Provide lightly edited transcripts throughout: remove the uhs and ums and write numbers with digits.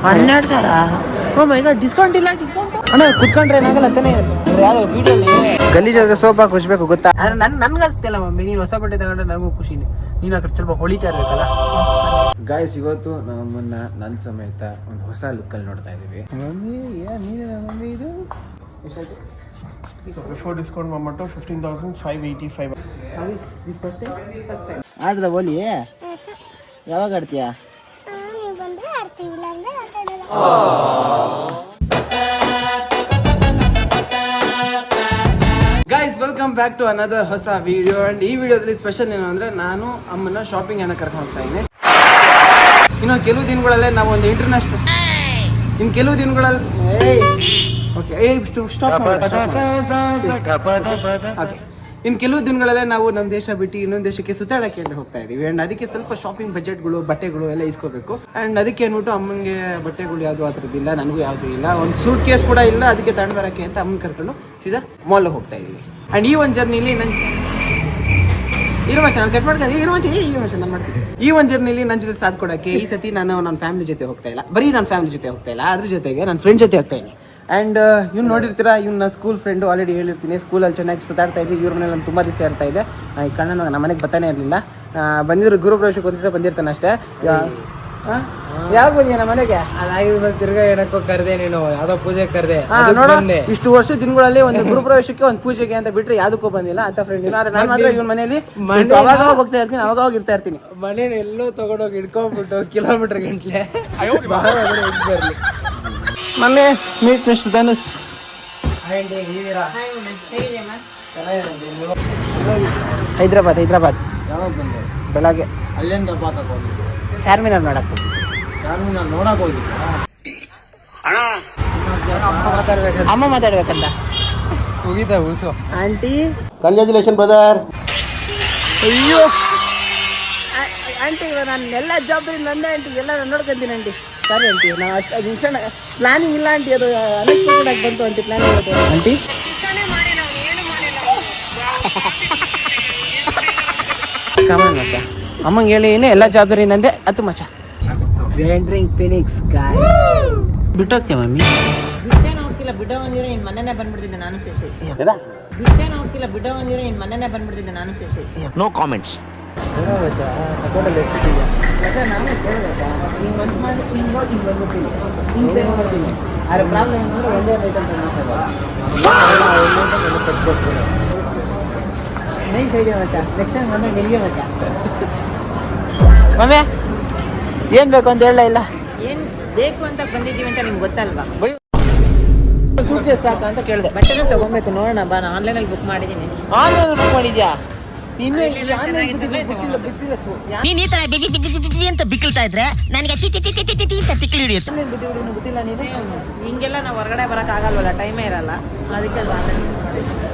12,000. ಓ ಮೈ god, discount ಇಲ್ಲ. ಅಣ್ಣ ಕುತ್ಕೊಂಡ್ರೆ ಏನಾಗಲ್ಲ ತಾನೇ? ಯಾವ್ದೋ ವಿಡಿಯೋಲಿ ಗಲೀಜಾದ್ರೆ ಸೋಪ್ ಹಾಕಿ ಉಜ್ಬೇಕು ಗೊತ್ತಾ? ನನ್ಗಲ್ತಿಲ್ಲ ಮಮ್ಮಿ, ನೀನು ಹೊಸ ಬಟ್ಟೆ ತಗೊಂಡ್ರೆ ನನಗೂ ಖುಷಿನೇ. ನೀನು ಆ ಕಡೆ ಸ್ವಲ್ಪ ಹೊಳಿತಾ ಇರ್ಬೇಕಲ್ಲ. ಗಾಯ್ಸ್, ಇವತ್ತು ನಮ್ಮನ್ನ ನನ್ನ ಸಮೇತ ಒಂದು ಹೊಸ ಲುಕ್ಕಲ್ಲಿ ನೋಡ್ತಾ ಇದೀವಿ. ಮಮ್ಮಿ ಮಮ್ಮಿ ಇದು ಎಷ್ಟಾಯ್ತು? So before discount Mamoto 15,585. How is this first time? ಆಡ್ದ ಹೋಲಿ ಯಾವಾಗ ಆಡ್ತೀಯಾ? ನೀವು ಬಂದ್ರೆ ಆಡ್ತೀವಿ, ಇಲ್ಲ ಅಂದ್ರೆ ಆಟಾಡಲ್ಲ. Guys, welcome back to another ಹೊಸ ವಿಡಿಯೋ. ಅಂಡ್ ಈ ವಿಡಿಯೋದಲ್ಲಿ ಸ್ಪೆಷಲ್ ಏನು ಅಂದ್ರೆ, ನಾನು ಅಮ್ಮನ ಶಾಪಿಂಗ್ ಅನ್ನ ಕರ್ಕೊಂಡು ಹೋಗ್ತಾ ಇದ್ದೀನಿ. ಇನ್ನು ಕೆಲವು ದಿನಗಳಲ್ಲೇ ನಾವು ಒಂದು ಇಂಟರ್ನ್ಯಾಷನಲ್ ಇನ್ನು ಕೆಲವು ದಿನಗಳಲ್ಲೇ ನಾವು ನಮ್ಮ ದೇಶ ಬಿಟ್ಟು ಇನ್ನೊಂದು ದೇಶಕ್ಕೆ ಸುತ್ತಾಡಕ್ಕೆ ಅಂತ ಹೋಗ್ತಾ ಇದೀವಿ. ಅಂಡ್ ಅದಕ್ಕೆ ಸ್ವಲ್ಪ ಶಾಪಿಂಗ್ ಬಜೆಟ್ಗಳು, ಬಟ್ಟೆಗಳು ಎಲ್ಲ ಇಸ್ಕೋಬೇಕು. ಅಂಡ್ ಅದಕ್ಕೆ ಅಂದ್ಬಿಟ್ಟು ಅಮ್ಮನಿಗೆ ಬಟ್ಟೆಗಳು ಯಾವುದು ಆ ಥರದ್ದಿಲ್ಲ, ನನಗೂ ಯಾವುದೂ ಇಲ್ಲ, ಒಂದು ಸೂಟ್ ಕೇಸ್ ಕೂಡ ಇಲ್ಲ. ಅದಕ್ಕೆ ತಗೊಂಡು ಬರೋಕ್ಕೆ ಅಂತ ಅಮ್ಮನ ಕರ್ಕೊಂಡು ಸೀದಾ ಮಾಲ್ಗೆ ಹೋಗ್ತಾ ಇದೀವಿ. ಅಂಡ್ ಈ ಒಂದು ಜರ್ನಿಲಿ ನಾನು ಕಟ್ ಮಾಡ್ತೀನಿ. ನಾನು ಮಾಡ್ತೀನಿ. ಈ ಒಂದು ಜರ್ನಿಲಿ ನನ್ನ ಜೊತೆ ಸಾಥ್ ಕೊಡೋಕ್ಕೆ ಈ ಸತಿ ನಾನು ನನ್ನ ಫ್ಯಾಮಿಲಿ ಜೊತೆ ಹೋಗ್ತಾ ಇಲ್ಲ, ಬರೀ ನನ್ನ ಫ್ಯಾಮಿಲಿ ಜೊತೆ ಹೋಗ್ತಾ ಇಲ್ಲ, ಅದ್ರ ಜೊತೆಗೆ ನನ್ನ ಫ್ರೆಂಡ್ ಜೊತೆ ಹೋಗ್ತಾ ಇದ್ದೀನಿ. ಆ್ಯಂಡ್ ಇವ್ನು ನೋಡಿರ್ತೀರಾ, ಇವ್ನ ಸ್ಕೂಲ್ ಫ್ರೆಂಡು, ಆಲ್ರೆಡಿ ಹೇಳಿರ್ತೀನಿ. ಸ್ಕೂಲಲ್ಲಿ ಚೆನ್ನಾಗಿ ಸುತ್ತಾಡ್ತಾ ಇದ್ದೆ. ಇವ್ರ ಮನೇಲಿ ನಾನು ತುಂಬ ದಿವಸ ಇರ್ತಾ ಇದ್ದೆ. ಈ ಕಣ್ಣನ ನಮ್ಮ ಮನೆಗೆ ಬರ್ತಾನೆ ಇರಲಿಲ್ಲ. ಬಂದಿದ್ರು ಗುರುಪ್ರವೇಶಕ್ಕೆ ಒಂದು ದಿವಸ ಬಂದಿರ್ತಾನೆ ಅಷ್ಟೇ. ಯಾವಾಗ ಬಂದಿಯ ನಮ್ಮ ಮನೆಗೆ? ಅದಾಗಿದ್ದು ತಿರ್ಗಾ ಏನಕ್ಕೋ ಕರೆದೆ, ನೀನು ಯಾವುದೋ ಪೂಜೆ ಕರೆದೆ. ನೋಡ, ಇಷ್ಟು ವರ್ಷ ದಿನಗಳಲ್ಲಿ ಒಂದು ಗುರುಪ್ರವೇಶಕ್ಕೆ ಒಂದು ಪೂಜೆಗೆ ಅಂತ ಬಿಟ್ಟರೆ ಯಾವುದಕ್ಕೂ ಬಂದಿಲ್ಲ ಅಂತ ಫ್ರೆಂಡ್. ನಾನು ಮಾತ್ರ ಇವ್ನ ಮನೇಲಿ ಅವಾಗ ಹೋಗ್ತಾ ಇರ್ತೀನಿ, ಅವಾಗ ಇರ್ತಾ ಇರ್ತೀನಿ. ಮನೇನ ಎಲ್ಲೋ ತಗೊಂಡೋಗಿ ಇಟ್ಕೊಂಡ್ಬಿಟ್ಟು ಕಿಲೋಮೀಟರ್ ಗಂಟ್ಲೆ ಬರಲಿ. Mummy, meet mister Dhanush. Hyderabad ಯಾವಾಗ ಬಂದೆ? ಬೆಳಗ್ಗೆ. ಅಲ್ಲಿಂದ ಚಾರ್ಮಿನಾರ್ ನೋಡಕ್ ನೋಡಕ್ ಹೋಗಿ ಅಮ್ಮ ಮಾತಾಡ್ಬೇಕಂತ ಹೋಗಿದ್ದ ಉಸು. Aunty, congratulation brother. ಅಯ್ಯೋ ಆಂಟಿ, ನಾನು ಎಲ್ಲ ಜವಾಬ್ದಾರಿ ನಂದೇ ಆಂಟಿ, ಎಲ್ಲ ನಾನು ನೋಡ್ಕೊಂತೀನಿ ಆಂಟಿ. ಸರಿ ಆಂಟಿ, ನಾವು ಅದು ಇನ್ಸ್ಟೆಂಟ್ ಪ್ಲಾನಿಂಗ್ ಇಲ್ಲ ಆಂಟಿ, ಅದು ಅನ್ಎಕ್ಸ್ಪೆಕ್ಟೆಡ್ ಆಗಿ ಬಂತು ಆಂಟಿ ಪ್ಲಾನಿಂಗ್ ಆಂಟಿ. ಕಮಾನ್ ಮಚ್ಚ, ಅಮ್ಮಂಗೆ ಹೇಳಿ ಏನೇ ಎಲ್ಲ ಜವಾಬ್ದಾರಿ ನಂದೆ. ಅದು ಮಚ್ಚ ವೆಂಡ್ರಿಂಗ್ ಫಿನಿಕ್ಸ್ ಗಾಯ್ ಬಿಟ್ಟೋಗ್ತೀಯ ಮಮ್ಮಿ? ಬಿಟ್ಟೇನು ಹೋಗಿಲ್ಲ, ಬಿಡೋ ಒಂದಿರೋ ಇನ್ನು ಮನೆನೇ ಬಂದ್ಬಿಡ್ತಿದ್ದೆ ನಾನು ಶಶಿ. ಬಿಟ್ಟೇನು ಹೋಗಿಲ್ಲ, ಬಿಡೋ ಒಂದಿರೋ ಇನ್ನು ಮನೆನೇ ಬಂದ್ಬಿಡ್ತಿದ್ದೆ ನಾನು ಶಶಿ. No comments. ಅಕೌಂಟಲ್ಲಿ ಎಷ್ಟಿದೆಯಾ ಸರ್? ನಾನೇ ಕೇಳಬೇಕಾ? ಹಿಂಗೆ ಮನ್ಸು ಮಾಡಿ ಹಿಂಗೆ ನೋಡಿ ಹಿಂಗೆ ಬಂದ್ಬಿಡ್ತೀನಿ, ಹಿಂಗೆ ಪೇ ಮಾಡ್ತೀನಿ. ಆದರೆ ಪ್ರಾಬ್ಲಮ್ ಏನಂದ್ರೆ ಒಂದೇ ರೈಟ್ ಅಂತ ತೆಗೆದ್ಕೊಡ್ತೀನಿ. ನೈಸ್ ಐಡಿಯಾ ಮಚ್ಚ. ನೆಕ್ಸ್ಟ್ ಟೈಮ್ ಬಂದಾಗ ನಿಮಗೆ ಮಚ್ಚ. ಮಮ್ಮಿ ಏನು ಬೇಕು ಅಂತ ಹೇಳಲ್ಲ ಇಲ್ಲ? ಏನು ಬೇಕು ಅಂತ ಬಂದಿದ್ದೀವಿ ಅಂತ ನಿಮ್ಗೆ ಗೊತ್ತಲ್ವಾ? ಸೂಟ್ ಕೇಸ್ ಸಾಕ ಅಂತ ಕೇಳಿದೆ. ಬಟ್ಟೆನೂ ತೊಗೊಬೇಕು, ನೋಡೋಣ ಬಾ. ನಾನು ಆನ್ಲೈನಲ್ಲಿ ಬುಕ್ ಮಾಡಿದ್ದೀನಿ. ಆನ್ಲೈನ್ ಬುಕ್ ಮಾಡಿದ್ಯಾ? ಇನ್ನೂ ನೀನ್ ಈ ತರ ಅಂತ ಬಿಕ್ಕಳ್ತಾ ಇದ್ರೆ ನನಗೆ ತಿಕ್ಕಿ ಹಿಡಿಯುತ್ತೆ. ಗೊತ್ತಿಲ್ಲ ನೀನು. ಹಿಂಗೆಲ್ಲ ನಾವು ಹೊರಗಡೆ ಬರಕ್ ಆಗಲ್ವಲ್ಲ, ಟೈಮೇ ಇರಲ್ಲ, ಅದಕ್ಕೆ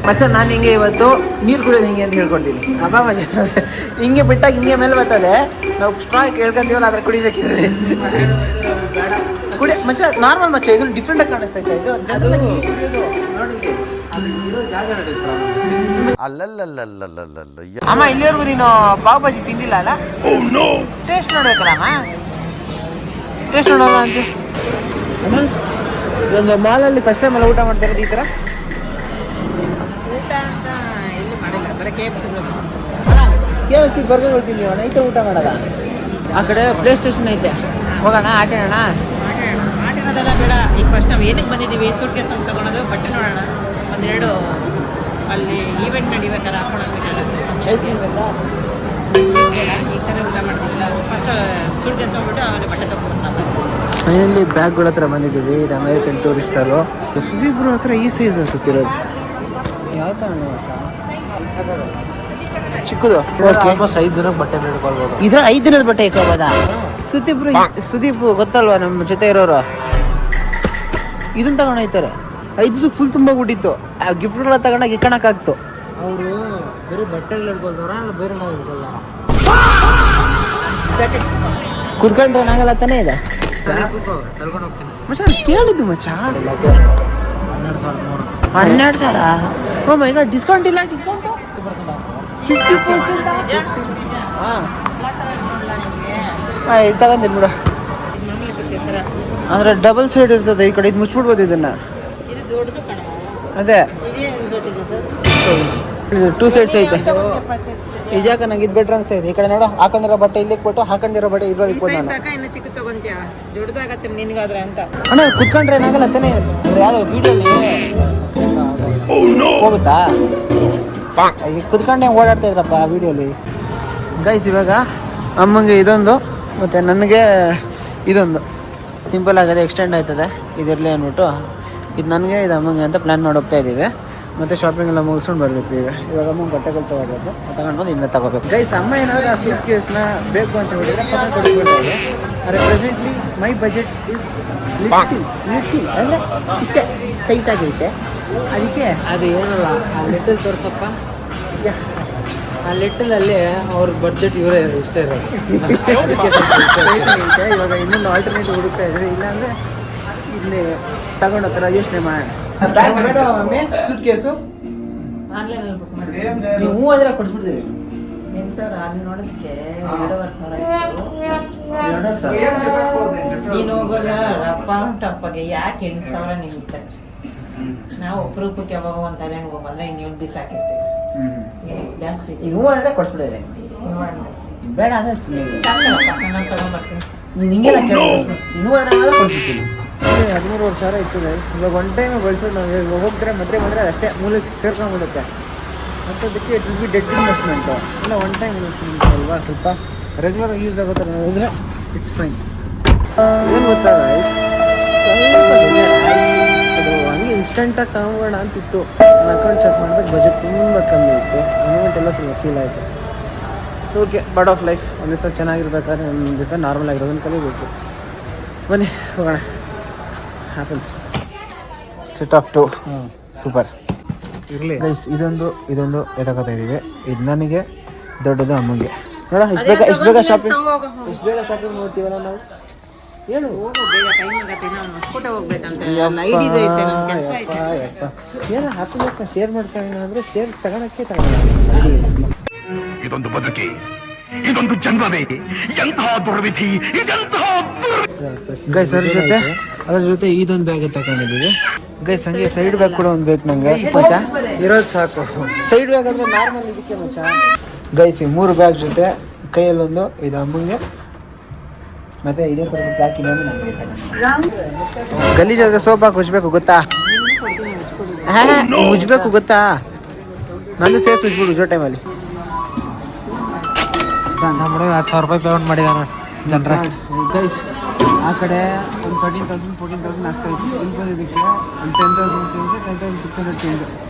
ಮಚ್ಚ ನಾನು ಹಿಂಗೆ ಇವತ್ತು ನೀರು ಕುಡಿಯೋದು ಹಿಂಗೆ ಅಂತ ಹೇಳ್ಕೊಡ್ತೀನಿ. ಅಬ್ಬಾ ಮಚ್ಚ, ಹಿಂಗೆ ಬಿಟ್ಟಾಗ ಹಿಂಗೆ ಮೇಲೆ ಬರ್ತದೆ. ನಾವು ಸ್ಟ್ರಾ ಕೇಳ್ಕೊಂತೀವಲ್ಲ, ಅದ್ರ ಕುಡಿಬೇಕಿದ್ರೆ ಕುಡಿ ಮಚ್ಚ. ನಾರ್ಮಲ್ ಮಚ್ಚ, ಇದು ಡಿಫ್ರೆಂಟ್ ಆಗಿ ಕಾಣಿಸ್ತಾ ಇತ್ತು. ಇದು ಅಮ್ಮ, ಇಲ್ಲಿವರೆಗೂ ನೀನು ಪಾವ್ ಭಾಜಿ ತಿಂದಿಲ್ಲ ಅಲ್ಲ? ಟೇಸ್ಟ್ ನೋಡ್ಬೇಕಲ್ಲ ಅಮ್ಮ, ಟೇಸ್ಟ್ ನೋಡೋಣ ಅಂತ. ಅಮ್ಮ, ಒಂದು ಮಾಲಲ್ಲಿ ಫಸ್ಟ್ ಟೈಮ್ ಎಲ್ಲ ಊಟ ಮಾಡ್ತಾರೆ ಈ ಥರ? ಊಟ ಅಂತ ಎಲ್ಲಿ ಮಾಡಿಲ್ಲ, ಬರೀ KFC ಬರ್ಗರ್ ಕೊಡ್ತೀನಿ ಅಣ್ಣ, ಈ ಥರ ಊಟ ಮಾಡೋದ? ಆ ಕಡೆ ಪ್ಲೇ ಸ್ಟೇಷನ್ ಐತೆ, ಹೋಗೋಣ ಆಟಾಡೋಣ. ಆಟಿರೋದೆಲ್ಲ ಬೇಡ. ಈಗ ಫಸ್ಟ್ ನಾವು ಏನಕ್ಕೆ ಬಂದಿದ್ದೀವಿ, ಸೂಟ್ ಕೇಸ್ ಅಂತ ತಗೊಳೋದು, ಬಟ್ಟೆ ನೋಡೋಣ. ಒಂದೆರಡು ಅಲ್ಲಿ ಈವೆಂಟ್ ನಡಿಬೇಕಾದ್ರೆ ಹಾಕೊಂಡೋಗ್ಬೇಕಾಗುತ್ತೆ. ಐಸ್ ಕ್ರೀಮ್ ಬೇಕಾ? ಬೇಡ, ಈ ಥರ ಊಟ ಮಾಡ್ತಿಲ್ಲ. ಫಸ್ಟ್ ಸೂಟ್ ಕೇಸ್ ಹೋಗ್ಬಿಟ್ಟು ಆಮೇಲೆ ಬಟ್ಟೆ ತಗೊಂಡು ಫೈನಲಿ ಬ್ಯಾಗ್ಗಳ ಹತ್ರ ಬಂದಿದ್ದೀವಿ. ಇದು ಅಮೇರಿಕನ್ ಟೂರಿಸ್ಟರು. ಸುದೀಪ್ರು ಹತ್ರ ಈ ಸೈಜ್ ಸುತ್ತಿರೋದು ಯಾವ ತಗೊಂಡು ಚಿಕ್ಕದು. ಆಲ್ಮೋಸ್ಟ್ 5 ದಿನಕ್ಕೆ ಬಟ್ಟೆ ಬೇಡ್ಕೊಳ್ಬೋದು. ಇದ್ರ 5 ದಿನದ ಬಟ್ಟೆ ಇಕ್ಕೋಬೋದಾ? ಸುದೀಪ್ ಗೊತ್ತಲ್ವಾ ನಮ್ಮ ಜೊತೆ ಇರೋರು, ಇದನ್ನ ತಗೊಂಡೋಯ್ತಾರೆ. 5 ದಿವಸಕ್ಕೆ ಫುಲ್ ತುಂಬ ಬಿಟ್ಟಿತ್ತು. ಆ ಗಿಫ್ಟ್ಗಳ ತಗೊಂಡಾಗ ಇಕ್ಕಣಕ್ಕಾಗ್ತು. ಅವರು ಬರೀ ಬಟ್ಟೆಗಳು ಹಿಡ್ಕೊಳ್ತಾರ, ಅಲ್ಲ ಬೇರೆ ನಾವು ಹಿಡ್ಕೊಲ್ಲ. ಕುತ್ಕೊಂಡ್ರೆ ನಾಗಲ್ಲ ತಾನೇ ಇದೆ. ತಳ್ಕೊಂಡು ಹೋಗ್ತೀನಿ ಮಚ್ಚ, ಕೇಳಿದ್ದು ಮಚ್ಚ. 12,000. ಓ ಮೈ ಗಾಡ್, ಡಿಸ್ಕೌಂಟ್ ಇಲ್ಲ? ಡಿಸ್ಕೌಂಟ್ 50%. ಹಾಂ, ತಗೊಂತೀನಿ ಬಿಡು. ಅಂದರೆ ಡಬಲ್ ಸೈಡ್ ಇರ್ತದೆ ಈ ಕಡೆ ಇದು ಮುಚ್ಚಿಬಿಡ್ಬೋದು ಇದನ್ನು. ಇದು ದೊಡ್ಡದು ಕಣ. ಅದೇ ಇದೇ ದೊಡ್ಡದು ಸರ್. ಇದು 2 ಸೈಡ್ಸ್ ಐತೆ. ಇದ್ಯಾಕೆ ನಂಗೆ ಇದು ಬೆಟ್ರ್ ಅನ್ಸ್ತಾ ಇದೆ. ಈ ಕಡೆ ನೋಡು, ಹಾಕೊಂಡಿರೋ ಬಟ್ಟೆ ಇಲ್ಲಿಗೆ ಕೊಟ್ಟು ಹಾಕೊಂಡಿರೋ ಬಟ್ಟೆ ಇದ್ರೊಳಗೆ ಕೊಟ್ಟು ನಾನು. ಸಾಕ ಇನ್ನು ಚಿಕ್ಕ ತಗೊಂತೀಯ, ದೊಡ್ಡದಾಗತ್ತೆ ನಿನಗಾದ್ರೆ ಅಂತ. ಅಣ್ಣ ಕುತ್ಕೊಂಡ್ರೆ ಏನಾಗಲ್ಲ ತಾನೇ. ಯಾವ್ದು ವಿಡಿಯೋಲಿ ಹೋಗುತ್ತಾ ಈಗ ಕುತ್ಕೊಂಡೆ ಓಡಾಡ್ತಾ ಇದ್ರಪ್ಪ ಆ ವಿಡಿಯೋಲಿ. ಗೈಸ್ ಇವಾಗ ಅಮ್ಮಂಗೆ ಇದೊಂದು ಮತ್ತು ನನಗೆ ಇದೊಂದು ಸಿಂಪಲ್ ಆಗಿದೆ, ಎಕ್ಸ್ಟೆಂಡ್ ಆಯ್ತದೆ ಇದಿರಲಿ ಅಂದ್ಬಿಟ್ಟು ಇದು ನನಗೆ ಇದು ಅಮ್ಮಂಗೆ ಅಂತ ಪ್ಲ್ಯಾನ್ ಮಾಡಿ ಹೋಗ್ತಾ ಇದ್ದೀವಿ. ಮತ್ತು ಶಾಪಿಂಗ್ ಎಲ್ಲ ಮುಗಿಸ್ಕೊಂಡು ಬರಬೇಕು. ಇವಾಗ ಅಮ್ಮಂಗೆ ಬಟ್ಟೆಗಳು ತೊಗೋಬೇಕು, ತಗೊಂಡು ಬಂದು ಇನ್ನು ತಗೋಬೇಕು. ಗೈಸ್ ಅಮ್ಮ ಏನಾದರೂ ಆ ಸೂಟ್ ಕೇಸ್ನ ಬೇಕು ಅಂತ ಹೇಳಿದ್ರೆ ಪಕ್ಕ ಕೊಡ್ಬಿಡ್ತಾರೆ. ಆದರೆ presently my budget is little ಅಂದರೆ ಇಷ್ಟೇ ಟೈಟ್ ಆಗೈತೆ. ಅದಕ್ಕೆ ಅದು ಏನಲ್ಲ ಆ ಲಿಟಲ್ ತೋರ್ಸಪ್ಪ, ಆ ಲಿಟಲಲ್ಲಿ ಅವ್ರ ಬಡ್ಜೆಟ್ ಇವರೇ ಇಷ್ಟೇ ಇರೋದು. ಅದಕ್ಕೆ ಸ್ವಲ್ಪ ಇವಾಗ ಇನ್ನೊಂದು ಆಲ್ಟರ್ನೇಟಿವ್ ಹುಡುಕ್ತಾ ಇದ್ದಾರೆ. ಇಲ್ಲಾಂದರೆ ಇಲ್ಲಿ ತಗೊಂಡು ಹತ್ರ ಯೋಚನೆ ಮಾಡೋಣ. ಬ್ಯಾಗ್ ಬೇಡ ಮಮ್ಮಿ, ಸೂಟ್ ಕೇಸು ಆನ್ಲೈನಲ್ಲಿ ಬುಕ್ ಮಾಡಿ ನೀವು ಹೂ ಅದೆಲ್ಲ ಕೊಡಿಸ್ಬಿಡ್ತೀವಿ. 8,000 ಅಲ್ಲಿ ನೋಡೋದಕ್ಕೆ 2,500 ನೀನು ಹೋಗೋದ ರಪ್ಪ ಟಪ್ಪಗೆ ಯಾಕೆ 8,000 ನಿಮ್ಗೆ ಖರ್ಚು. ನಾವು ಒಬ್ರೂಪಕ್ಕೆ ಯಾವಾಗ ಒಂದು ಥೈಲ್ಯಾಂಡ್ ಹೋಗಂದ್ರೆ ಇನ್ನೇನು ಬಿಸಾಕಿರ್ತೀವಿ. ಜಾಸ್ತಿ ಈಗ ಹೂ ಆದರೆ ಕೊಡಿಸ್ಬಿಡಿದ್ರೆ ಬೇಡ ಅಂದರೆ ಸುಮ್ಮನೆ ನಾನು ತಗೊಂಡ್ಬರ್ತೀನಿ. ನೀನು ಹಿಂಗೆಲ್ಲ ಕೇಳಿ ಇನ್ನೂ ಆದರೆ ಮಾತ್ರ ಕೊಡಿಸ್ಬಿಡ್ತೀನಿ. 13,500 ಇರ್ತದೆ. ಇವಾಗ ಒನ್ ಟೈಮ್ ಬಳಸೋದು ನಾವು ಇವಾಗ ಹೋಗ್ತಾರೆ ಮದುವೆ ಬಂದರೆ ಅದಷ್ಟೇ ಮೂಲೆ ಸೇರ್ಕೊಂಡ್ಬಿಡುತ್ತೆ. ಅಂಥದ್ದಕ್ಕೆ it will be dead investment. ಇಲ್ಲ ಒನ್ ಟೈಮ್ ಇನ್ವೆಸ್ಟ್ಮೆಂಟ್ ಅಲ್ವಾ, ಸ್ವಲ್ಪ ರೆಗ್ಯುಲರ್ ಯೂಸ್ ಆಗೋ ಥರ ನೋಡಿದ್ರೆ ಇಟ್ಸ್ ಫೈನ್. ಏನು ಗೊತ್ತಾಗ ಅದು ಹಂಗೆ ಇನ್ಸ್ಟೆಂಟಾಗಿ ತಗೋಣ ಅಂತಿತ್ತು. ನಾನು ಅಕೌಂಟ್ ಚೆಕ್ ಮಾಡಿದಾಗ ಬಜೆಟ್ ತುಂಬ ಕಮ್ಮಿ ಇತ್ತು. ಅಮೌಂಟ್ ಎಲ್ಲ ಸ್ವಲ್ಪ ಫೀಲ್ ಆಯಿತು. So okay, part of life. ಒಂದು ದಿವಸ ಚೆನ್ನಾಗಿರ್ಬೇಕಾದ್ರೆ ಒಂದು ದಿವಸ ನಾರ್ಮಲ್ ಆಗಿರೋದನ್ನು ಕಲಿಬೇಕು. ಬನ್ನಿ ಹೋಗೋಣ. ಹ್ಯಾಪನ್ಸ್. ಸೆಟ್ ಆಫ್ 2 ಸೂಪರ್ ಇರಲಿ ಗೈಸ್. ಇದೊಂದು ಎದಕೋತಾ ಇದ್ದೀವಿ. ಇದು ನನಗೆ, ದೊಡ್ಡದು ಅಮ್ಮಂಗೆ. ನೋಡ ಎಷ್ಟು ಬೇಗ ಶಾಪಿಂಗ್ ಮಾಡ್ತೀವಲ್ಲ ನಾವು. ಏನು ಏನೋ ಹ್ಯಾಪಿನೆಸ್ನ ಶೇರ್ ಮಾಡ್ಕೊಳ್ಳೋಣ ಅಂದರೆ ಶೇರ್ ತಗೊಳಕ್ಕೆ ಇದೊಂದು ಬದುಕಿ, ಇದೊಂದು ಜನ್ಮವೇ, ಎಂತಹ ದುರ್ವಿಧಿ, ಇದೆಂತಹ ಗೈಸ್. ಅದ್ರ ಜೊತೆ ಇದೊಂದು ಬ್ಯಾಗ್ ತಗೊಂಡಿದ್ದೀವಿ ಗೈಸ್. ಹಂಗೆ ಸೈಡ್ ಬ್ಯಾಗ್ ಕೂಡ ಒಂದು ಬೇಕು ನನಗೆ ಮಚ್ಚ. ಇರೋದು ಸಾಕು. ಸೈಡ್ ಬ್ಯಾಗ್ ಅಂದರೆ ನಾರ್ಮಲ್ ಇದಕ್ಕೆ ಮಚ್ಚ. ಗೈಸ್ ಈ 3 ಬ್ಯಾಗ್ ಜೊತೆ ಕೈಯಲ್ಲೊಂದು, ಇದು ಅಮ್ಮಂಗೆ, ಮತ್ತೆ ಇದೇ ಥರದ ಬ್ಯಾಗ್ ಇನ್ನೊಂದು ನಮಗೆ ತಗೊಂಡು. ಗಲೀಜಾದ್ರೆ ಸೋಪ್ ಹಾಕಿ ಉಜ್ಬೇಕು ಗೊತ್ತಾ? ಉಜ್ಬೇಕು ಗೊತ್ತಾ? ನಂದು ಸೇರ್ಸಿ ಉಜ್ಬಿಡು ಉಜ್ಜೋ ಟೈಮಲ್ಲಿ. ನಮ್ಮ ಹುಡುಗ 10,000 ರೂಪಾಯಿ ಪೇಮೆಂಟ್ ಮಾಡಿದಾನೆ ಜನರ. ಗೈಸ್ ಆ ಕಡೆ ಒಂದು 13,000 14,000 ಆಗ್ತಾಯಿತ್ತು. ಇಲ್ಲಿ ಬಂದಿದ್ದಕ್ಕೆ ಒಂದು 10,000 ಚೇಂಜ್, 10,600 ಚೇಂಜ್.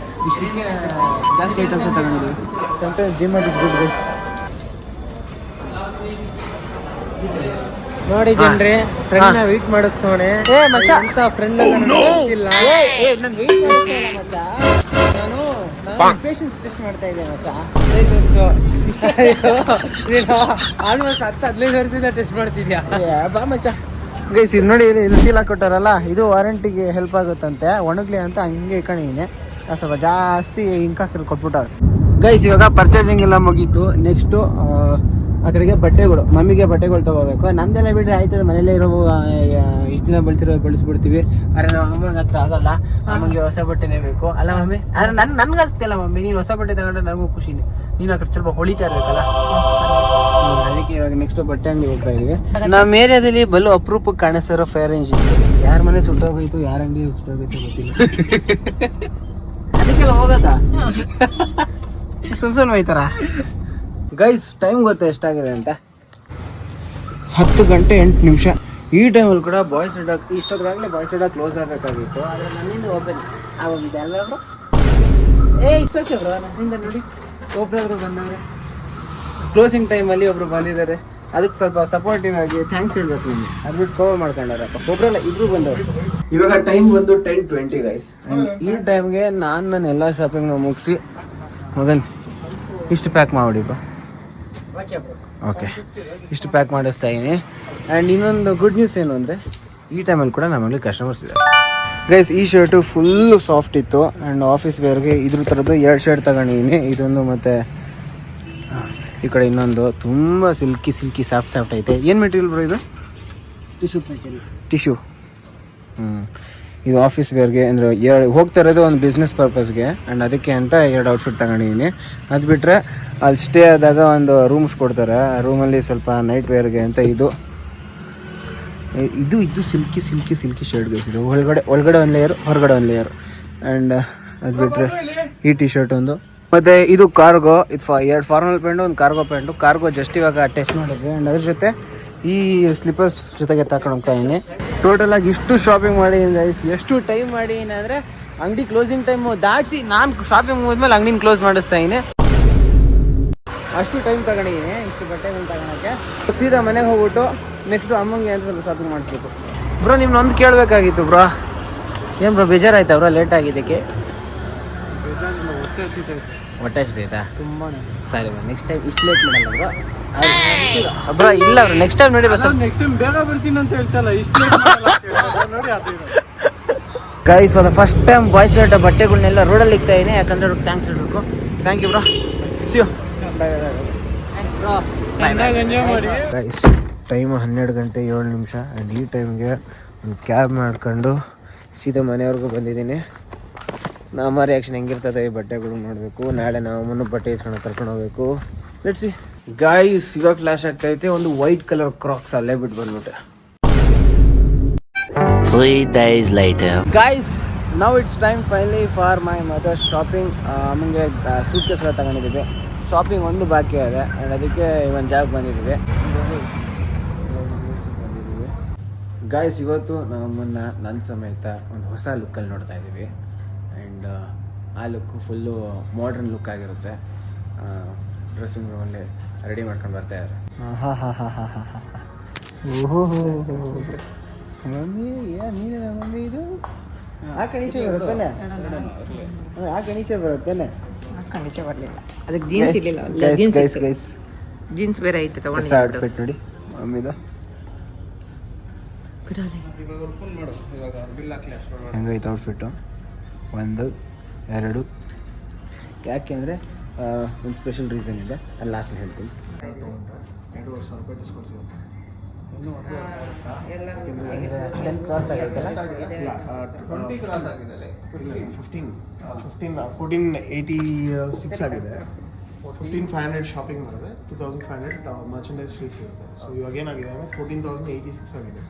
ಇಷ್ಟಕ್ಕೆ ಜಾಸ್ತಿ ಐಟಮ್ಸ್ ತಗೊಂಡಿದ್ದೀವಿ. Sometimes DMart is good guys. ನೋಡಿ ಜನರೇ, ಫ್ರೆಂಡ್ನ ವೆಯ್ಟ್ ಮಾಡಿಸ್ತವನೆ. ಏ ಮಚ್ಚ ಅಂತ ಫ್ರೆಂಡ್ ಅಂತ ಗೊತ್ತಿಲ್ಲ. ನಾನು ವೆಯ್ಟ್ ಮಾಡ್ತಾ ಇಲ್ಲ ಮಚ್ಚ. ನಾನು ಪೇಷನ್ಸ್ ಟೆಸ್ಟ್ ಮಾಡ್ತಾ ಇದ್ದೆ ಮಚ್ಚ. ಆಲ್ಮೋಸ್ಟ್ 10-15 ವರ್ಷದಿಂದ ಟೆಸ್ಟ್ ಮಾಡ್ತಿದ್ಯಾ? ಬಾ ಮಚ್ಚ. ಗೈಸ್ ಇದು ನೋಡಿ, ಇದು ಸೀಲ್ ಹಾಕೊಟ್ಟಾರಲ್ಲ, ಇದು ವಾರಂಟಿಗೆ ಹೆಲ್ಪ್ ಆಗುತ್ತಂತೆ. ಒಣಗ್ಲಿ ಅಂತ ಹಂಗೆ ಇಟ್ಕೊಂಡಿದ್ದೀನಿ. ಸ್ವಲ್ಪ ಜಾಸ್ತಿ ಇಂಕ್ ಹಾಕಿರೋ ಕೊಟ್ಬಿಟ್ಟವ್ರು. ಗೈಸ್ ಇವಾಗ ಪರ್ಚೇಸಿಂಗ್ ಎಲ್ಲ ಮುಗೀತು. ನೆಕ್ಸ್ಟು ಆ ಕಡೆಗೆ ಬಟ್ಟೆಗಳು, ಮಮ್ಮಿಗೆ ಬಟ್ಟೆಗಳು ತೊಗೋಬೇಕು. ನಮ್ದೆಲ್ಲ ಬಿಟ್ಟರೆ ಆಯ್ತದೆ, ಮನೇಲೇ ಇರೋ ಇಷ್ಟು ದಿನ ಬಳಸ್ಬಿಡ್ತೀವಿ. ಆದರೆ ನಾವು ಅಮ್ಮಂಗೆ ಹತ್ರ ಆಗಲ್ಲ. ಅಮ್ಮಂಗೆ ಹೊಸ ಬಟ್ಟೆನೇ ಬೇಕು ಅಲ್ಲ ಮಮ್ಮಿ? ಆದರೆ ನನ್ಗೆ ಆಗ್ತಿಲ್ಲ ಮಮ್ಮಿ. ನೀನು ಹೊಸ ಬಟ್ಟೆ ತಗೊಂಡ್ರೆ ನನಗೂ ಖುಷಿನೇ. ನೀನು ಆ ಕಡೆ ಸ್ವಲ್ಪ ಹೊಳಿತಾ ಇರ್ಬೇಕಲ್ಲ, ಅದಕ್ಕೆ ಇವಾಗ ನೆಕ್ಸ್ಟ್ ಬಟ್ಟೆ ಅಂಗಡಿ ಹೋಗ್ತಾ ಇದೀವಿ. ನಮ್ಮ ಏರಿಯಾದಲ್ಲಿ ಬಲು ಅಪರೂಪಕ್ಕೆ ಕಾಣಿಸ್ತಾರೋ ಫೇರ್ ರೇಂಜ್. ಯಾರ ಮನೆ ಸುಟ್ಟೋಗೋಯ್ತು, ಯಾರ ಅಂಗಡಿ ಸುಟ್ಟೋಗೋಯ್ತು ಗೊತ್ತಿಲ್ಲ. ಅದಕ್ಕೆಲ್ಲ ಹೋಗೋದ ಸುಮ್ಮನೆ ಹೋಯ್ತಾರ. ಗೈಸ್ ಟೈಮ್ ಗೊತ್ತಾ ಎಷ್ಟಾಗಿದೆ ಅಂತ? 10 ಗಂಟೆ 8 ನಿಮಿಷ. ಈ ಟೈಮಲ್ಲಿ ಕೂಡ ಬಾಯ್ಸ್ ಅಡ್ಡ ಇಷ್ಟೊತ್ತಾಗಲೇ ಬಾಯ್ಸ್ ಅಡ್ಡ ಕ್ಲೋಸ್ ಆಗಬೇಕಾಗಿತ್ತು. ಆದರೆ ನನ್ನಿಂದ ಓಪನ್ ಆಗೋಗಿದೆ ಅಲ್ವಾ? It's okay bro. ನನ್ನಿಂದ ನೋಡಿ ಒಬ್ಬರಾದ್ರು ಬಂದವ್ರೆ. ಕ್ಲೋಸಿಂಗ್ ಟೈಮಲ್ಲಿ ಒಬ್ರು ಬಂದಿದ್ದಾರೆ. ಅದಕ್ಕೆ ಸ್ವಲ್ಪ ಸಪೋರ್ಟಿವ್ ಆಗಿ ಥ್ಯಾಂಕ್ಸ್ ಹೇಳ್ಬೇಕು ನಿಮಗೆ. ಅದು ಬಿಟ್ಟು ಕವರ್ ಮಾಡ್ಕೊಂಡಾರಪ್ಪ. ಒಬ್ಬರಲ್ಲ ಇಬ್ರು ಬಂದವರು. ಇವಾಗ ಟೈಮ್ ಬಂದು 10:20 ಗೈಸ್. ಈ ಟೈಮ್ಗೆ ನನ್ನ ಎಲ್ಲ ಶಾಪಿಂಗ್ನ ಮುಗಿಸಿ ಮಗನ್ ಇಷ್ಟು ಪ್ಯಾಕ್ ಮಾಡಿಬಿಡಿಪ್ಪ. ಓಕೆ, ಇಷ್ಟು ಪ್ಯಾಕ್ ಮಾಡಿಸ್ತಾ ಇದ್ದೀನಿ. ಆ್ಯಂಡ್ ಇನ್ನೊಂದು ಗುಡ್ ನ್ಯೂಸ್ ಏನು ಅಂದರೆ ಈ ಟೈಮಲ್ಲಿ ಕೂಡ ನಮ್ಮಲ್ಲಿ ಕಸ್ಟಮರ್ಸ್ ಇದ್ದಾರೆ ಗೈಸ್. ಈ ಶರ್ಟು ಫುಲ್ಲು ಸಾಫ್ಟ್ ಇತ್ತು. ಆ್ಯಂಡ್ ಆಫೀಸ್ ವೇರ್ಗೆ ಇದ್ರ ಥರದ್ದು 2 ಶರ್ಟ್ ತಗೊಂಡಿದ್ದೀನಿ. ಇದೊಂದು ಮತ್ತು ಈ ಕಡೆ ಇನ್ನೊಂದು. ತುಂಬ ಸಿಲ್ಕಿ ಸಾಫ್ಟ್ ಐತೆ. ಏನು ಮೆಟೀರಿಯಲ್ ಬರೋ ಇದು? ಟಿಶ್ಯೂ. ಇದು ಆಫೀಸ್ ವೇರ್ಗೆ ಅಂದರೆ ಹೋಗ್ತಾ ಇರೋದು ಒಂದು ಬಿಸ್ನೆಸ್ ಪರ್ಪಸ್ಗೆ ಆ್ಯಂಡ್ ಅದಕ್ಕೆ ಅಂತ 2 ಔಟ್ಫಿಟ್ ತಗೊಂಡಿದ್ದೀನಿ. ಅದು ಬಿಟ್ಟರೆ ಅಲ್ಲಿ ಸ್ಟೇ ಆದಾಗ ಒಂದು ರೂಮ್ಸ್ ಕೊಡ್ತಾರೆ, ಆ ರೂಮಲ್ಲಿ ಸ್ವಲ್ಪ ನೈಟ್ ವೇರ್ಗೆ ಅಂತ ಇದು ಸಿಲ್ಕಿ ಶರ್ಟ್ ಬೇಸಿದೆ. ಒಳಗಡೆ ಒಂದು ಲೇಯರ್, ಹೊರಗಡೆ ಒಂದು ಲೇಯರ್. ಆ್ಯಂಡ್ ಅದು ಬಿಟ್ಟರೆ ಈ ಟಿ ಶರ್ಟ್ ಒಂದು, ಮತ್ತು ಇದು ಕಾರ್ಗೋ. ಇದು 2 ಫಾರ್ಮಲ್ ಪ್ಯಾಂಟು, ಒಂದು ಕಾರ್ಗೋ. ಕಾರ್ಗೋ ಜಸ್ಟ್ ಇವಾಗ ಟೆಸ್ಟ್ ಮಾಡಿದ್ವಿ. ಆ್ಯಂಡ್ ಅದ್ರ ಜೊತೆ ಈ ಸ್ಲಿಪ್ಪರ್ಸ್ ಜೊತೆಗೆ ತಗೊಂಡು ಹೋಗ್ತಾ ಇದ್ದೀನಿ. ಟೋಟಲಾಗಿ ಇಷ್ಟು ಶಾಪಿಂಗ್ ಮಾಡಿ ಗೈಸ್, ಎಷ್ಟು ಟೈಮ್ ಮಾಡಿ ಅಂದರೆ ಅಂಗಡಿ ಕ್ಲೋಸಿಂಗ್ ಟೈಮು ದಾಟಿಸಿ ನಾನು ಶಾಪಿಂಗ್ ಮುಗಿದ್ಮೇಲೆ ಅಂಗಡಿನ ಕ್ಲೋಸ್ ಮಾಡಿಸ್ತಾ ಇದ್ದೀನಿ. ಅಷ್ಟು ಟೈಮ್ ತಗೊಂಡಿದ್ದೀನಿ ಇಷ್ಟು ಬಟ್ಟೆಗಳನ್ನ ತಗೊಳಕ್ಕೆ. ಸೀದಾ ಮನೆಗೆ ಹೋಗ್ಬಿಟ್ಟು ನೆಕ್ಸ್ಟು ಅಮ್ಮಂಗೆ ಅಂತ ಸ್ವಲ್ಪ ಶಾಪಿಂಗ್ ಮಾಡಿಸ್ಬೇಕು. ಬ್ರೋ ನಿಮ್ನೊಂದು ಕೇಳಬೇಕಾಗಿತ್ತು ಬ್ರೋ. ಏನು ಬ್ರೋ ಬೇಜಾರಾಯ್ತಾ ಬ್ರೋ ಲೇಟ್ ಆಗಿದ್ದಕ್ಕೆ? ಹೊಟ್ಟೆ ಹಸಿದೈತಾ ತುಂಬಾ? ಸರಿ ಬ್ರೋ, ನೆಕ್ಸ್ಟ್ ಟೈಮ್ ಇಷ್ಟು ಲೇಟ್ ಮಾಡಲ್ಲ ಬ್ರೋ. ಬ್ರೋ ಇಲ್ಲ ಬ್ರೋ, ನೆಕ್ಸ್ಟ್ ಟೈಮ್ ನೋಡಿ ಬಸ್. ನೆಕ್ಸ್ಟ್ ಟೈಮ್ ಬೇಗ ಬರ್ತೀನಿ ಅಂತ ಹೇಳ್ತಲ್ಲ, ಇಷ್ಟು ನೋಡಿ ಅದು guys for the first time boys rate ಬಟ್ಟೆಗಳನ್ನೆಲ್ಲ ರೋಡಲ್ಲಿ ಇಕ್ತಾ ಇದ್ದೀನಿ. ಯಾಕಂದರೆ ಅವ್ರಿಗೆ ಥ್ಯಾಂಕ್ಸ್ ಹೇಳಬೇಕು. Thank you bro, see you. Enjoy ಮಾಡಿ. ಗೈಸ್ ಟೈಮ್ 12 ಗಂಟೆ 7 ನಿಮಿಷ. ಆ್ಯಂಡ್ ಈ ಟೈಮ್ಗೆ ಒಂದು ಕ್ಯಾಬ್ ಮಾಡ್ಕೊಂಡು ಸೀದಾ ಮನೆಯವ್ರಿಗೂ ಬಂದಿದ್ದೀನಿ. ನಮ್ಮ ರಿಯಾಕ್ಷನ್ ಹೆಂಗಿರ್ತದೆ ಈ ಬಟ್ಟೆಗಳು ನೋಡಬೇಕು. ನಾಳೆ ನಾವು ಬಟ್ಟೆ ಇಸ್ಕೊಂಡು ಕರ್ಕೊಂಡು ಹೋಗ್ಬೇಕು. Let's see guys. ಇವಾಗ ಫ್ಲಾಶ್ ಆಗ್ತೈತೆ ಒಂದು ವೈಟ್ ಕಲರ್ ಕ್ರಾಕ್ಸ್ ಅಲ್ಲೇ ಬಿಟ್ಟು ಬಂದ್ಬಿಟ್ಟೆ. 3 days later. Guys now it's time finally for my mother shopping. ಅಮ್ಮಂಗೆ ಸೂಟ್ ಕೇಸ್ ಎಲ್ಲ ತಗೊಂಡಿದ್ದೀವಿ. ಶಾಪಿಂಗ್ ಒಂದು ಬಾಕಿ ಇದೆ ಆ್ಯಂಡ್ ಅದಕ್ಕೆ ಒಂದು ಜಾಗ ಬಂದಿದ್ದೀವಿ. ಗೈಸ್ ಇವತ್ತು ನಮ್ಮನ್ನು ನನ್ನ ಸಮೇತ ಒಂದು ಹೊಸ ಲುಕ್ಕಲ್ಲಿ ನೋಡ್ತಾ ಇದ್ದೀವಿ. ಆ್ಯಂಡ್ ಆ ಲುಕ್ಕು ಫುಲ್ಲು ಮಾಡ್ರನ್ ಲುಕ್ ಆಗಿರುತ್ತೆ. ಡ್ರೆಸ್ಸಿಂಗ್ ರೂಮಲ್ಲಿ ರೆಡಿ ಮಾಡ್ಕೊಂಡು ಬರ್ತಾ ಇದ್ದಾರೆ. ಮಮ್ಮಿ ನೀನೇ ಮಮ್ಮಿ ಇದು ಆ ಕಣೀಚೆ ಬರುತ್ತಾನೆ, ಆ ಕಣೀಚೆ ಬರುತ್ತಾನೆ. ಖಂಡಿತ ಬರಲಿಲ್ಲ, ಅದಕ್ಕೆ ಜೀನ್ಸ್ ಇರಲಿಲ್ಲ. ಗೈಸ್ ಜೀನ್ಸ್ ಬೇರೆ ಐತೆ ಹೊಸ ಔಟ್ಫಿಟ್ ನೋಡಿ ಮಮ್ಮಿದು. ಹೆಂಗೈತೆ ಔಟ್ಫಿಟ್ಟು? 1 2 ಯಾಕೆಂದರೆ ಒಂದು ಸ್ಪೆಷಲ್ ರೀಸನ್ ಇದೆ, ಅಲ್ಲಿ ಲಾಸ್ಟ್ ಹೇಳ್ತೀನಿ. 2,500 ರೂಪಾಯಿ ಡಿಸ್ಕೌಂಟ್ ಸಿಗುತ್ತೆ. 10 ಕ್ರಾಸ್ ಆಗೈತಲ್ಲ? 20 ಕ್ರಾಸ್ ಆಗಿದೆ. 1486 ಆಗಿದೆ. 15,500 ಶಾಪಿಂಗ್ ಮಾಡಿದ್ರೆ 2,500 ಮರ್ಚೆಂಡೈಸ್ ಫ್ರೀ ಸಿಗುತ್ತೆ. ಸೊ ಇವಾಗ ಏನಾಗಿದೆ ಅಂದರೆ 14,086 ಆಗಿದೆ.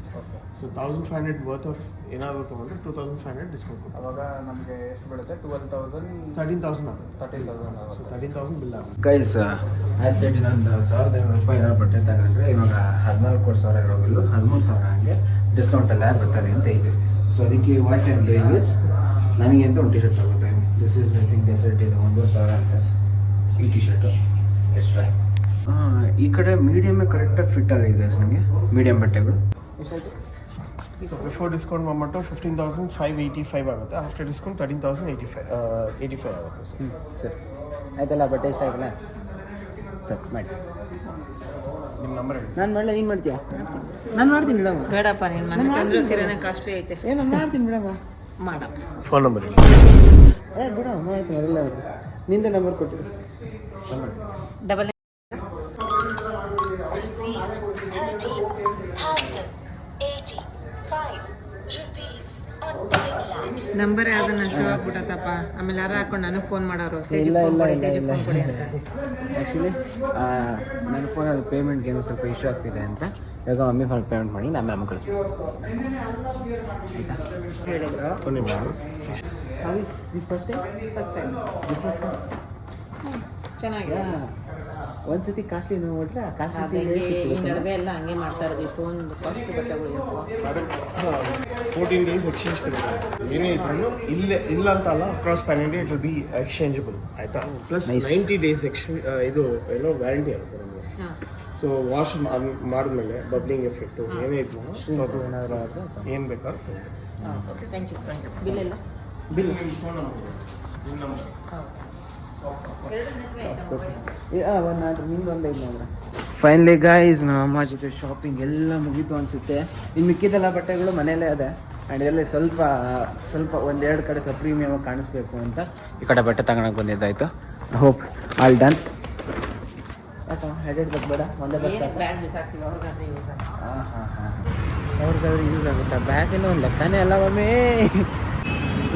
ಸೊ 1,500 ವರ್ತ್ ಆಫ್ ಏನಾದರೂ ತೊಗೊಂಡ್ರೆ 2,500 ಡಿಸ್ಕೌಂಟ್ ಕೊಟ್ಟು. ಅವಾಗ ನಮಗೆ ಎಷ್ಟು ಬೀಳುತ್ತೆ? 13,000 ಆಗುತ್ತೆ. 13,000 ಸೊ 13,000 ಬಿಲ್ ಆಗುತ್ತೆ. ಗೈಸ್ ಆ್ಯಸ್ ಸೆಡ್ ಇನ್ನೊಂದು 1,500 ರೂಪಾಯಿ ಏನೋ ಬಟ್ಟೆ ತಗೊಂಡ್ರೆ ಇವಾಗ 14,000 ಇರೋ ಬಿಲ್ಲು 13,000 ಹಂಗೆ ಡಿಸ್ಕೌಂಟೆಲ್ಲ ಬರ್ತದೆ ಅಂತ ಇದೆ. ಸೊ ಅದಕ್ಕೆ ವಾಟ್ ಟೈಮ್ ಡೂಯಿಂಗ್ ಇಸ್ ನನಗೆ ಅಂತ ಒಂದು ಟಿ ಶರ್ಟ್ ತಗೋತಾ ಇದ್ದೀನಿ. This is I think desert ಇದೆ 1,000 ಅಂತ ಈ ಟಿ ಶರ್ಟು ಎಕ್ಸ್ಟ್ರಾ. ಈ ಕಡೆ ಮೀಡಿಯಮ್ಮೇ ಕರೆಕ್ಟಾಗಿ ಫಿಟ್ ಆಗಿದೆ ನನಗೆ, ಮೀಡಿಯಮ್ ಬಟ್ಟೆಗಳು. ಸೊ ಬಿಫೋರ್ ಡಿಸ್ಕೌಂಟ್ ಬಂದ್ಬಿಟ್ಟು 15,585 ಆಗುತ್ತೆ. ಆಫ್ಟರ್ ಡಿಸ್ಕೌಂಟ್ 13,085 ಆಗುತ್ತೆ. ಸರಿ ಆಯ್ತಲ್ಲ, ಬಟ್ಟೆ ಇಷ್ಟ ಆಯ್ತಲ್ಲ? ಸರ್ ಮಾಡಿ. ನಿಮ್ಮ ನಂಬರ್ ಹೇಳಿ. ನಾನು ಮಾಡಲ್ಲ, ನೀನು ಮಾಡ್ತೀಯಾ? ನಾನು ಮಾಡ್ತೀನಿ ಬಿಡಮ್ಮ. ಬೇಡಪ್ಪ, ನಿನ್ನ ಮನೆ ತಂದ್ರು ಸೀರೆನೇ ಕಾಸ್ಟ್ಲಿ ಐತೆ. ನಾನು ಮಾಡ್ತೀನಿ ಬಿಡಮ್ಮ. ಮಾಡ ಫೋನ್ ನಂಬರ್ ಹೇಳಿ. ಬಿಡ ಮಾಡ್ತೀನಿ, ಅದೆಲ್ಲ ನಿಂದ ನಂಬರ್ ಕೊಟ್ಟಿರು. ಡಬಲ್ ನಂಬರ್ ಯಾವ್ದನ್ನ ಶೋ ಆಗ್ಬಿಟ್ಟತ್ತಪ್ಪ. ಆಮೇಲೆ ಯಾರು ಹಾಕೊಂಡು ನನಗೆ ಫೋನ್ ಮಾಡೋರು, ಇಲ್ಲ ಆ್ಯಕ್ಚುಲಿ ನನ್ನ ಫೋನಲ್ಲಿ ಪೇಮೆಂಟ್ಗೆ ಏನೋ ಸ್ವಲ್ಪ ಇಶ್ಯೂ ಆಗ್ತಿದೆ ಅಂತ ಇವಾಗ ಮಮ್ಮಿ ಫೋನ್ ಪೇಮೆಂಟ್ ಮಾಡಿ ನಾನು ಅಮ್ಮ ಕಳಿಸ್ಬೇಕು. ಹೇಳಿದ್ರು. ಫೋನ್ ನಂಬರ್ ಚೆನ್ನಾಗಿದೆ. ಒಂದ್ಸತಿ ಕಾಸ್ಟ್ಲಿ ನೋಡ್ರೆ ಈ ನಡುವೆ ಎಲ್ಲ ಹಂಗೆ ಮಾಡ್ತಾ ಇರೋದು. ಇಷ್ಟೊಂದು ಕಾಸ್ಟ್ಲಿ ಬಟ್ಟೆಗಳು 14 days ಎಕ್ಸ್ಚೇಂಜ್ ಕೊಡುತ್ತೆ. ಏನೇ ಇದ್ರೂ ಇಲ್ಲ ಅಂತ ಅಲ್ಲ, across PAN India it will B exchangeable ಆಯಿತಾ. ಪ್ಲಸ್ 90 days ಇದು ಏನೋ ವ್ಯಾರಂಟಿ ಆಗುತ್ತೆ ನಮಗೆ. ಸೊ ವಾಶ್ ಮಾಡಿದ್ಮೇಲೆ ಬಬ್ಲಿಂಗ್ ಎಫೆಕ್ಟು ಏನೇ ಇತ್ತು ಏನಾದರೂ ಏನು ಬೇಕಾದ್ರೆ ಥ್ಯಾಂಕ್ ಯು. ಬಿಲ್ ಎಲ್ಲ ಬಿಲ್ ಫೋನ್ ನಂಬರ್ ನಿಮ್ಮ ನಂಬರ್ ಒಂದು ಆರ್ಡ್ರ್ ನಿಮ್ದು ಒಂದು ಐದು ನೋಡ್ರೆ. ಫೈನಲಿ ಗೈಸ್ ನಮ್ಮ ಅಮ್ಮ ಜೊತೆ ಶಾಪಿಂಗ್ ಎಲ್ಲ ಮುಗೀತು ಅನಿಸುತ್ತೆ. ಇನ್ನು ಮಿಕ್ಕಿದೆಲ್ಲ ಬಟ್ಟೆಗಳು ಮನೆಯಲ್ಲೇ ಇದೆ. ಆ್ಯಂಡ್ ಇದರಲ್ಲಿ ಸ್ವಲ್ಪ 1-2 ಕಡೆ ಸ್ವಲ್ಪ ಪ್ರೀಮಿಯಮ್ ಕಾಣಿಸ್ಬೇಕು ಅಂತ ಈ ಕಡೆ ಬಟ್ಟೆ ತಗೊಳಕ್ಕೆ ಬಂದಿದ್ದಾಯಿತು. Hope all done. ಯಾಕೆ ಹೆಡೆಡ್ ಬೇಡ, ಒಂದೇ ಬಸ್ ಬ್ಯಾಗ್ ಬಿಸಾಕ್ತೀವಿ ಅವ್ರಿಗಾದ್ರೆ ಯೂಸ್. ಹಾಂ ಅವ್ರಿಗಾದ್ರೆ ಯೂಸ್ ಆಗುತ್ತಾ? ಬ್ಯಾಗೇನೋ ಒಂದು ಲೆಕ್ಕನೇ ಅಲ್ಲ ಮಮ್ಮಿ.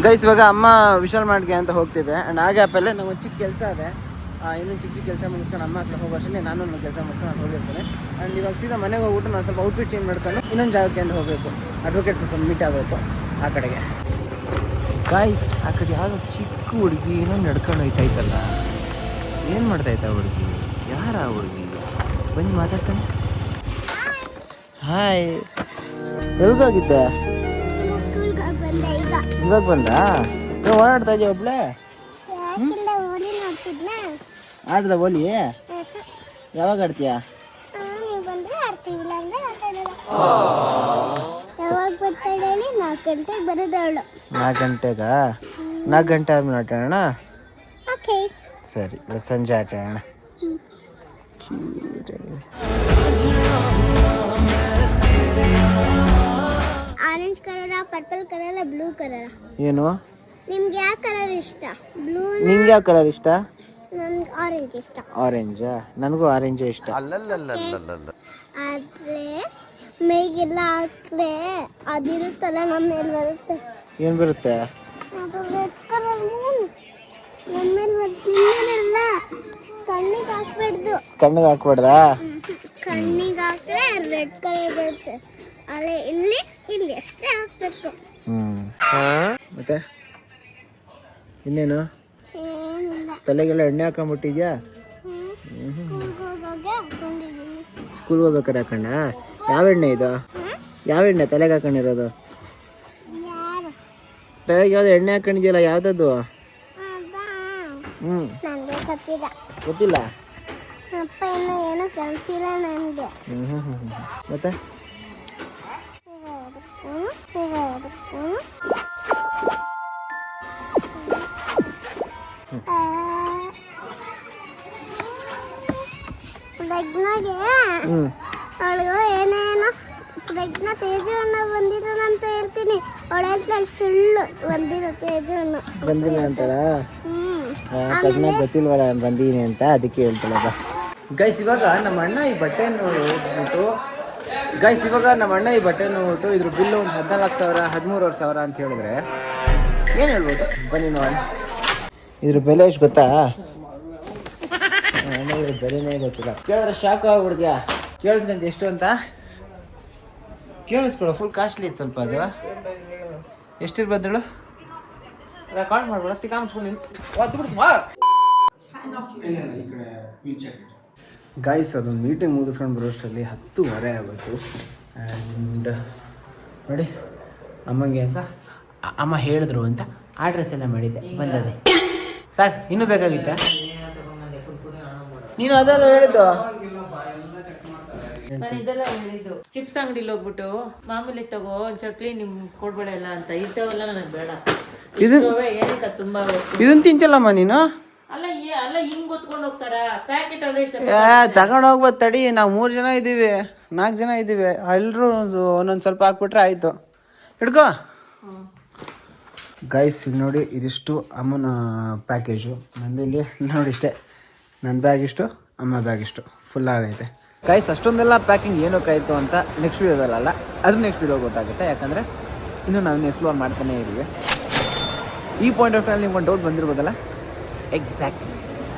ಗೈಸ್ ಇವಾಗ ಅಮ್ಮ ವಿಶಾಲ್ ಮಾರ್ಟ್ಗೆ ಅಂತ ಹೋಗ್ತಿದ್ದೆ. ಆ್ಯಂಡ್ ಆ ಗ್ಯಾಪಲ್ಲೇ ನಾವು ಒಂದು ಚಿಕ್ಕ ಕೆಲಸ ಇದೆ, ಇನ್ನೊಂದು ಚಿಕ್ಕ ಕೆಲಸ ಮುಗಿಸ್ಕೊಂಡು ಅಮ್ಮ ಹತ್ರ ಹೋಗೋ ಅಷ್ಟೇ ನಾನು ನನ್ನ ಕೆಲಸ ಮಾಡ್ಕೊಂಡು ನಾನು ಹೋಗಿರ್ತೇನೆ. ಆ್ಯಂಡ್ ಇವಾಗ ಸೀದಾ ಮನೆಗೆ ಹೋಗ್ಬಿಟ್ಟು ನಾನು ಸ್ವಲ್ಪ ಔಟ್ಫಿಟ್ ಚೇಂಜ್ ಮಾಡ್ಕೊಂಡು ಇನ್ನೊಂದು ಜಾಗಕ್ಕೆ ಅಂತ ಹೋಗಬೇಕು. ಅಡ್ವೊಕೇಟ್ಸ್ ಸ್ವಲ್ಪ ಮೀಟ್ ಆಗಬೇಕು ಆ ಕಡೆಗೆ. ಗಾಯ್ಸ್ ಆ ಕಡೆ ಯಾವುದೋ ಚಿಕ್ಕ ಹುಡುಗಿ ಏನೋ ನಡ್ಕೊಂಡು ಹೋಯ್ತಾಯ್ತಲ್ಲ, ಏನು ಮಾಡ್ತಾಯ್ತಾ ಹುಡುಗಿ? ಯಾರ ಹುಡುಗಿ? ಬನ್ನಿ ಮಾತಾಡ್ತಾನೆ. ಹಾಯ್, ಎಲ್ಗೋಗಿದ್ದೆ? ಸ್ಕೂಲ್ಗೆ ಬಂದೆ ಈಗ. ಇವಾಗ ಬಂದ? ಓಡಾಡ್ತಾ ಇದೆಯಾ ಒಬ್ಳೆ? ಯಾಕಿಲ್ಲ ಓಲಿ ನೋಡ್ತಿದ್ನ. ಆಡ್ದ ಓಲಿ? ಯಾವಾಗ ಆಡ್ತೀಯಾ? ನೀವು ಬಂದ್ರೆ ಆಡ್ತೀವಿ, ಇಲ್ಲ ಅಂದ್ರೆ ಆಟಾಡಲ್ಲ. ಯಾವಾಗ ಬರ್ತಾಳೆ ಹೇಳಿ? 4 ಗಂಟೆಗೆ ಬರೋದವಳು. 4 ಗಂಟೆಗಾ? 4 ಗಂಟೆ ಆದ್ಮೇಲೆ ಆಟಾಡೋಣ? ಓಕೆ. ಸರಿ, ಇವತ್ತು ಸಂಜೆ ಆಟಾಡೋಣ. ಆರೆಂಜ್ ಕಲರ, ಪರ್ಪಲ್ ಕಲರ, ಬ್ಲೂ ಕಲರ? ಏನು? ನಿಮ್ಗೆ ಯಾವ ಕಲರ್ ಇಷ್ಟ? ಬ್ಲೂ? ನಿಂಗೆ ಯಾವ ಕಲರ್ ಇಷ್ಟ? ನನ್ಗೆ ಆರೆಂಜ್ ಇಷ್ಟ. ಆರೆಂಜಾ? ನನಗೂ ಆರೆಂಜೇ ಇಷ್ಟ. ಆದ್ರೆ ಮೇಗೆಲ್ಲ ಹಾಕ್ರೆ ಅದಿರುತ್ತಲ್ಲ ನಮ್ಮ ಮೇಲೆ ಬರುತ್ತೆ. ಏನು ಬರುತ್ತೆ? ಅದು ರೆಡ್ ಕಲರ್ ನಮ್ಮ ಮೇಲೆ ಬರ್ತಲ್ಲ. ಕಣ್ಣಿಗೆ ಹಾಕ್ಬಾರ್ದು. ಕಣ್ಣಿಗೆ ಹಾಕ್ಬಾರ್ದಾ? ಕಣ್ಣಿಗೆ ಹಾಕ್ರೆ ರೆಡ್ ಕಲರ್ ಬರುತ್ತೆ. ಅಲ್ಲೇ ಇಲ್ಲಿ ಇಲ್ಲಿ ಅಷ್ಟೇ ಹಾಕ್ಬೇಕು. ಮತ್ತೆ ಇನ್ನೇನು? ಏನಿಲ್ಲ. ತಲೆಗೆಲ್ಲ ಎಣ್ಣೆ ಹಾಕೊಂಡ್ಬಿಟ್ಟಿದ್ಯಾ? ಹೋಗೋಗೆ ಹಾಕೊಂಡಿದ್ದೀನಿ. ಸ್ಕೂಲ್ಗೆ ಹೋಗ್ಬೇಕಾರೆ ಹಾಕೊಂಡ? ಯಾವ ಎಣ್ಣೆ ಇದು? ಯಾವ ಎಣ್ಣೆ ತಲೆಗೆ ಹಾಕೊಂಡಿರೋದು? ಯಾರು? ತಲೆಗೆ ಯಾವ್ದು ಎಣ್ಣೆ ಹಾಕೊಂಡಿದ್ಯಲ್ಲ, ಯಾವ್ದದು? ಅದಾ? ನನಗೆ ಗೊತ್ತಿಲ್ಲ. ಗೊತ್ತಿಲ್ಲ? ಅಪ್ಪ ಇನ್ನೂ ಏನೂ ಕಲಿಸಿಲ್ಲ ನನಗೆ. ಮತ್ತೆ ಪ್ರಜ್ಞಾಗೆ ಅವಳಿಗೆ ಏನೇನೋ ಪ್ರಜ್ಞಾ ತೇಜವನ್ನ ಬಂದಿರೋದಂತ ಹೇಳ್ತೀನಿ. ಅವಳ ಸುಳ್ಳು ಬಂದಿರೋ ತೇಜವನ್ನು ಬಂದಿಲ್ಲ ಅಂತಾಳ? ಪ್ರಜ್ಞಾ ಗೊತ್ತಿಲ್ವಲ್ಲ ನಾನು ಬಂದೀನಿ ಅಂತ, ಅದಕ್ಕೆ ಹೇಳ್ತಾಳದ. ಗೈಸ್ ಇವಾಗ ನಮ್ಮ ಅಣ್ಣ ಈ ಬಟ್ಟೆ ನೋಡ್ಬಿಟ್ಟು ಇದ್ರ ಬಿಲ್ಲು ಒಂದು 14,000 13,000 ಅಂತ ಹೇಳಿದ್ರೆ ಏನು ಹೇಳ್ಬೋದು? ಬನ್ನಿ ನೋಡೋಣ. ಇದ್ರ ಬೆಲೆ ಎಷ್ಟು ಗೊತ್ತಾ? ಇದ್ರ ಬೆಲೆನೇ ಗೊತ್ತಿಲ್ಲ. ಕೇಳಿದ್ರೆ ಶಾಕ್ ಆಗ್ಬಿಡ್ತೀಯಾ? ಕೇಳಿಸ್ಕೊಂತ ಎಷ್ಟು ಅಂತ ಕೇಳಿಸ್ಕೊಳ. ಫುಲ್ ಕಾಸ್ಟ್ಲಿ ಇತ್ತು ಸ್ವಲ್ಪ. ಅದು ಎಷ್ಟಿರ್ಬೋದು? ರೆಕಾರ್ಡ್ ಮಾಡ್ಬೇಡ, ಗಾಯ್ಸ್ ಅದೊಂದು ಮೀಟಿಂಗ್ ಮುಗಿಸ್ಕೊಂಡು ಬರೋಷ್ಟರಲ್ಲಿ 10:30 ಆಗೋಯ್ತು. ಆ್ಯಂಡ್ ನೋಡಿ ಅಮ್ಮಗೆ ಅಂತ ಅಮ್ಮ ಹೇಳಿದ್ರು ಅಂತ ಆ ಡ್ರೆಸ್ ಎಲ್ಲ ಮಾಡಿದ್ದೆ, ಬಂದದೆ. ಸರ್ ಇನ್ನೂ ಬೇಕಾಗಿತ್ತ? ನೀನು ಅದೆಲ್ಲ ಹೇಳಿದ್ದು? ನಾನು ಇದೆಲ್ಲ ಹೇಳಿದ್ದು. ಚಿಪ್ಸ್ ಅಂಗಡಿಲಿ ಹೋಗ್ಬಿಟ್ಟು ಮಾಮೂಲಿ ತಗೋ ಚಕ್ಲಿ ನಿಮ್ ಕೊಡ್ಬೇಡ ಎಲ್ಲ ಅಂತ. ಇಂಥವೆಲ್ಲ ನನಗೆ ಬೇಡ. ಏನಕ್ಕ ತುಂಬಾ ಇದನ್ನ ತಿಂತಿಲ್ಲಮ್ಮ ನೀನು? ಅಲ್ಲ ಅಲ್ಲ ಹಿಂಗ್ ಗೊತ್ಕೊಂಡು ಹೋಗ್ತಾರ ಪ್ಯಾಕೆಟ್ ಅಲ್ಲ ಇಷ್ಟ. ತಗೊಂಡು ಹೋಗ್ಬೋದು ತಡಿ. ನಾವು 3 ಜನ ಇದ್ದೀವಿ, 4 ಜನ ಇದ್ದೀವಿ. ಎಲ್ಲರೂ ಒಂದೊಂದು ಸ್ವಲ್ಪ ಹಾಕ್ಬಿಟ್ರೆ ಆಯಿತು. ಹಿಡ್ಕೋ ಗೈಸ್. ಈಗ ನೋಡಿ ಇದಿಷ್ಟು ಅಮ್ಮನ ಪ್ಯಾಕೇಜು. ನಂದಿಲ್ಲಿ ನೋಡಿ ಇಷ್ಟೇ. ನನ್ನ ಬ್ಯಾಗ್ ಇಷ್ಟು, ಅಮ್ಮ ಬ್ಯಾಗ್ ಇಷ್ಟು ಫುಲ್ ಆಗೈತೆ. ಗೈಸ್ ಅಷ್ಟೊಂದೆಲ್ಲ ಪ್ಯಾಕಿಂಗ್ ಏನಕ್ಕಾಯಿತು ಅಂತ ನೆಕ್ಸ್ಟ್ ವೀಡಿಯೋದಲ್ಲ, ಅದು ನೆಕ್ಸ್ಟ್ ವೀಡಿಯೋ ಗೊತ್ತಾಗುತ್ತೆ. ಯಾಕಂದರೆ ಇನ್ನೂ ನಾವು ಎಕ್ಸ್ಪ್ಲೋರ್ ಮಾಡ್ತಾನೇ ಇದ್ದೀವಿ. ಈ ಪಾಯಿಂಟ್ ಆಫ್ ಟೈಮ್ ನಿಮ್ಗೆ ಒಂದು ಡೌಟ್ ಬಂದಿರ್ಬೋದಲ್ಲ. ಎಕ್ಸಾಕ್ಟ್ಲಿ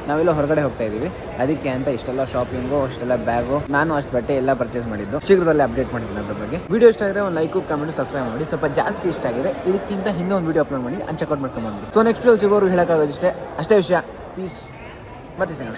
ನಾವೆಲ್ಲ ಹೊರಗಡೆ ಹೋಗ್ತಾ ಇದ್ದೀವಿ, ಅದಕ್ಕೆ ಅಂತ ಇಷ್ಟೆಲ್ಲ ಶಾಪಿಂಗು, ಅಷ್ಟೆಲ್ಲ ಬ್ಯಾಗು, ನಾನು ಅಷ್ಟು ಬಟ್ಟೆ ಎಲ್ಲ ಪರ್ಚೇಸ್ ಮಾಡಿದ್ದು. ಶೀಘ್ರದಲ್ಲೇ ಅಪ್ಡೇಟ್ ಮಾಡ್ತೀನಿ ಅದ್ರ ಬಗ್ಗೆ. ವಿಡಿಯೋ ಇಷ್ಟ ಆಗಿದ್ರೆ ಒಂದು ಲೈಕು, ಕಮೆಂಟ್, ಸಬ್ಸ್ಕ್ರೈಬ್ ಮಾಡಿ. ಸ್ವಲ್ಪ ಜಾಸ್ತಿ ಇಷ್ಟ ಆಗಿದೆ ಇದಕ್ಕಿಂತ ಹಿಂದೆ ಒಂದು ವಿಡಿಯೋ ಅಪ್ಲೋಡ್ ಮಾಡಿ ಚೆಕ್ಔಟ್ ಮಾಡ್ಕೊಂಡು ಬಂದ್ಬಿಡಿ. ಸೊ ನೆಕ್ಸ್ಟ್ ವಿಡಿಯೋ ಸಿಗೋರು ಹೇಳೋಕ್ಕಾಗೋದಿಷ್ಟೇ, ಅಷ್ಟೇ ವಿಷಯ. ಪೀಸ್, ಮತ್ತೆ ಸಿಗೋಣ.